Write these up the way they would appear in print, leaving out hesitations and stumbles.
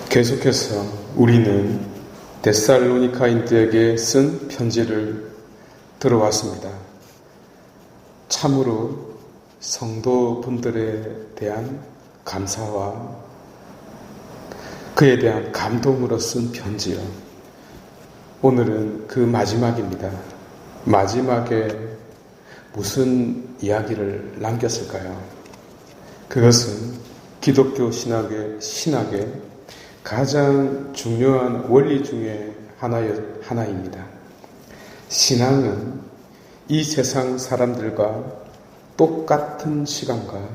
계속해서 우리는 데살로니가인들에게 쓴 편지를 들어왔습니다. 참으로 성도분들에 대한 감사와 그에 대한 감동으로 쓴 편지요. 오늘은 그 마지막입니다. 마지막에 무슨 이야기를 남겼을까요? 그것은 기독교 신학의 가장 중요한 원리 중에 하나입니다. 신앙은 이 세상 사람들과 똑같은 시간과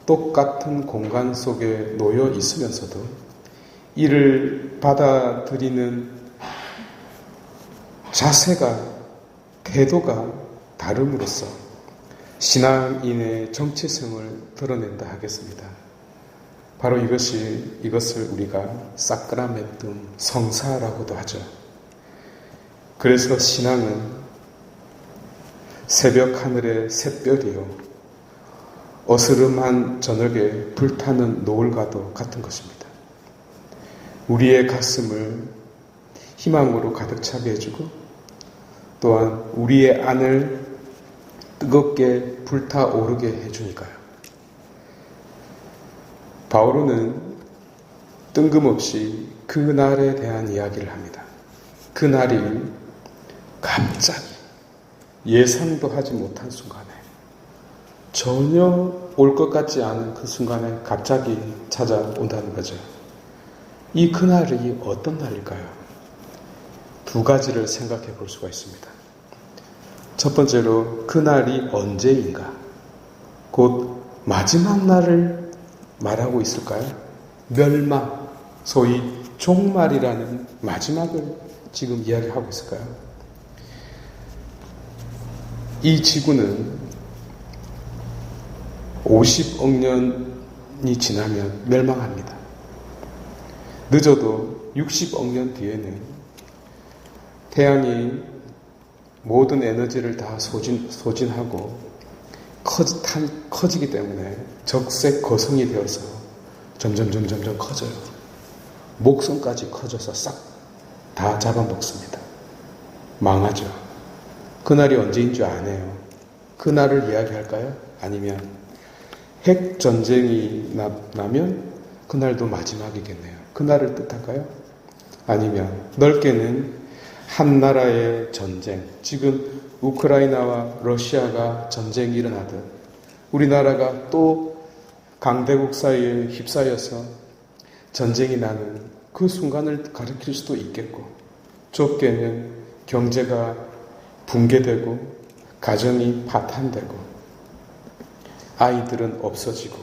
똑같은 공간 속에 놓여 있으면서도 이를 받아들이는 자세가, 태도가 다름으로써 신앙인의 정체성을 드러낸다 하겠습니다. 바로 이것을 우리가 사크라멘툼, 성사라고도 하죠. 그래서 신앙은 새벽 하늘의 샛별이요, 어스름한 저녁에 불타는 노을과도 같은 것입니다. 우리의 가슴을 희망으로 가득 차게 해주고 또한 우리의 안을 뜨겁게 불타오르게 해주니까요. 바오로는 뜬금없이 그 날에 대한 이야기를 합니다. 그 날이 갑자기 예상도 하지 못한 순간에, 전혀 올 것 같지 않은 그 순간에 갑자기 찾아온다는 거죠. 이 그날이 어떤 날일까요? 두 가지를 생각해 볼 수가 있습니다. 첫 번째로 그날이 언제인가? 곧 마지막 날을 말하고 있을까요? 멸망, 소위 종말이라는 마지막을 지금 이야기하고 있을까요? 이 지구는 50억 년이 지나면 멸망합니다. 늦어도 60억 년 뒤에는 태양이 모든 에너지를 다 소진하고 커지기 때문에 적색 거성이 되어서 점점 커져요. 목성까지 커져서 싹 다 잡아먹습니다. 망하죠. 그날이 언제인 줄 아네요. 그날을 이야기할까요? 아니면 핵전쟁이 나면 그날도 마지막이겠네요. 그날을 뜻할까요? 아니면 넓게는 한 나라의 전쟁, 지금 우크라이나와 러시아가 전쟁이 일어나듯 우리나라가 또 강대국 사이에 휩싸여서 전쟁이 나는 그 순간을 가리킬 수도 있겠고, 좁게는 경제가 붕괴되고 가정이 파탄되고 아이들은 없어지고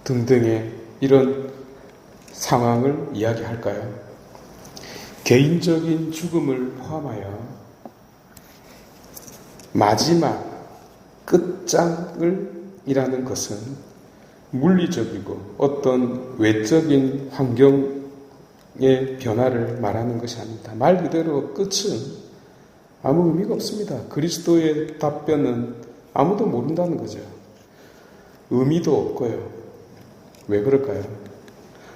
등등의 이런 상황을 이야기할까요? 개인적인 죽음을 포함하여 마지막 끝장이라는 것은 물리적이고 어떤 외적인 환경의 변화를 말하는 것이 아닙니다. 말 그대로 끝은 아무 의미가 없습니다. 그리스도의 답변은 아무도 모른다는 거죠. 의미도 없고요. 왜 그럴까요?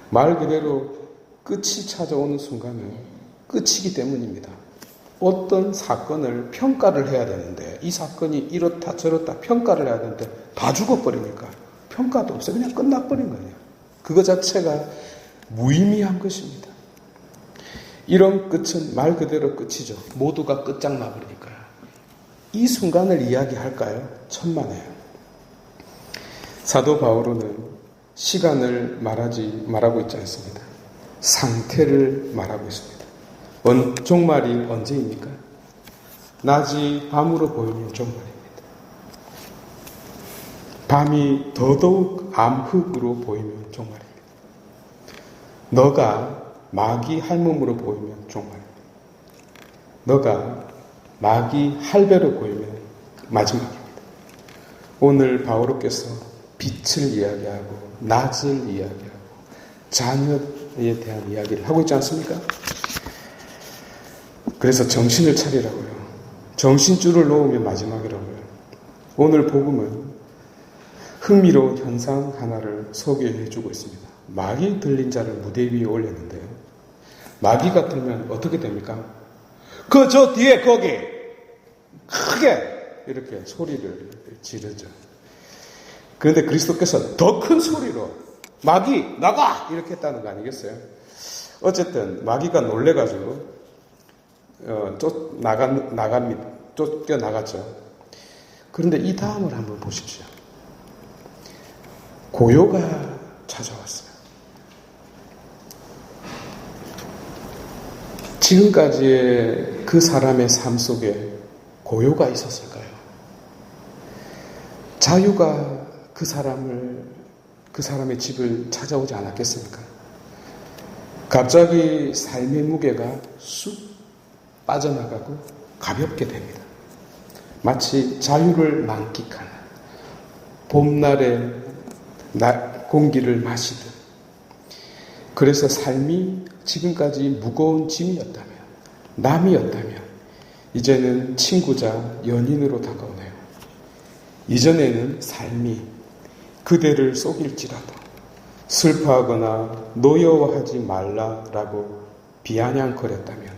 말 그대로 끝이 찾아오는 순간은 끝이기 때문입니다. 어떤 사건을 평가를 해야 되는데 이 사건이 이렇다 저렇다 평가를 해야 되는데 다 죽어버리니까 평가도 없어요. 그냥 끝나버린 거예요. 그거 자체가 무의미한 것입니다. 이런 끝은 말 그대로 끝이죠. 모두가 끝장나버리니까요. 이 순간을 이야기할까요? 천만에요. 사도 바오로는 시간을 말하고 있지 않습니다. 상태를 말하고 있습니다. 종말이 언제입니까? 낮이 밤으로 보이면 종말입니다. 밤이 더더욱 암흑으로 보이면 종말입니다. 너가 마귀 할멈으로 보이면 종말입니다. 너가 마귀 할배로 보이면 마지막입니다. 오늘 바오로께서 빛을 이야기하고 낮을 이야기하고 자녀에 대한 이야기를 하고 있지 않습니까? 그래서 정신을 차리라고요. 정신줄을 놓으면 마지막이라고요. 오늘 복음은 흥미로운 현상 하나를 소개해 주고 있습니다. 마귀 들린 자를 무대 위에 올렸는데요. 마귀가 들면 어떻게 됩니까? 저 뒤에 거기 크게 이렇게 소리를 지르죠. 그런데 그리스도께서 더 큰 소리로 마귀 나가! 이렇게 했다는 거 아니겠어요? 어쨌든 마귀가 놀래가지고 쫓겨나갔죠. 그런데 이 다음을 한번 보십시오. 고요가 찾아왔어요. 지금까지의 그 사람의 삶 속에 고요가 있었을까요? 자유가 그 사람의 집을 찾아오지 않았겠습니까? 갑자기 삶의 무게가 쑥 빠져나가고 가볍게 됩니다. 마치 자유를 만끽하는 봄날의 공기를 마시듯. 그래서 삶이 지금까지 무거운 짐이었다면, 남이었다면 이제는 친구자 연인으로 다가오네요. 이전에는 삶이 그대를 속일지라도 슬퍼하거나 노여워하지 말라라고 비아냥거렸다면,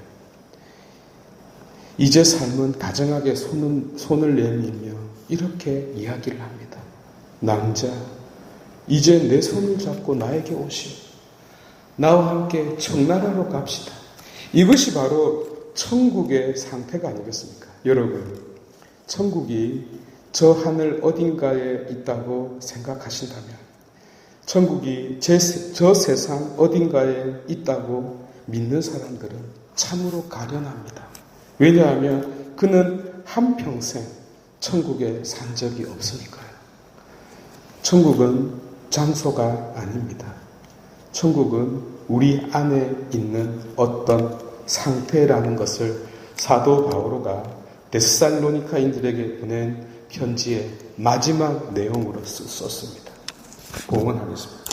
이제 삶은 다정하게 손을 내밀며 이렇게 이야기를 합니다. 낭자, 이제 내 손을 잡고 나에게 오시오. 나와 함께 청나라로 갑시다. 이것이 바로 천국의 상태가 아니겠습니까? 여러분, 천국이 저 하늘 어딘가에 있다고 생각하신다면, 천국이 저 세상 어딘가에 있다고 믿는 사람들은 참으로 가련합니다. 왜냐하면 그는 한평생 천국에 산 적이 없으니까요. 천국은 장소가 아닙니다. 천국은 우리 안에 있는 어떤 상태라는 것을 사도 바오로가 데살로니가인들에게 보낸 편지의 마지막 내용으로 썼습니다. 봉헌하겠습니다.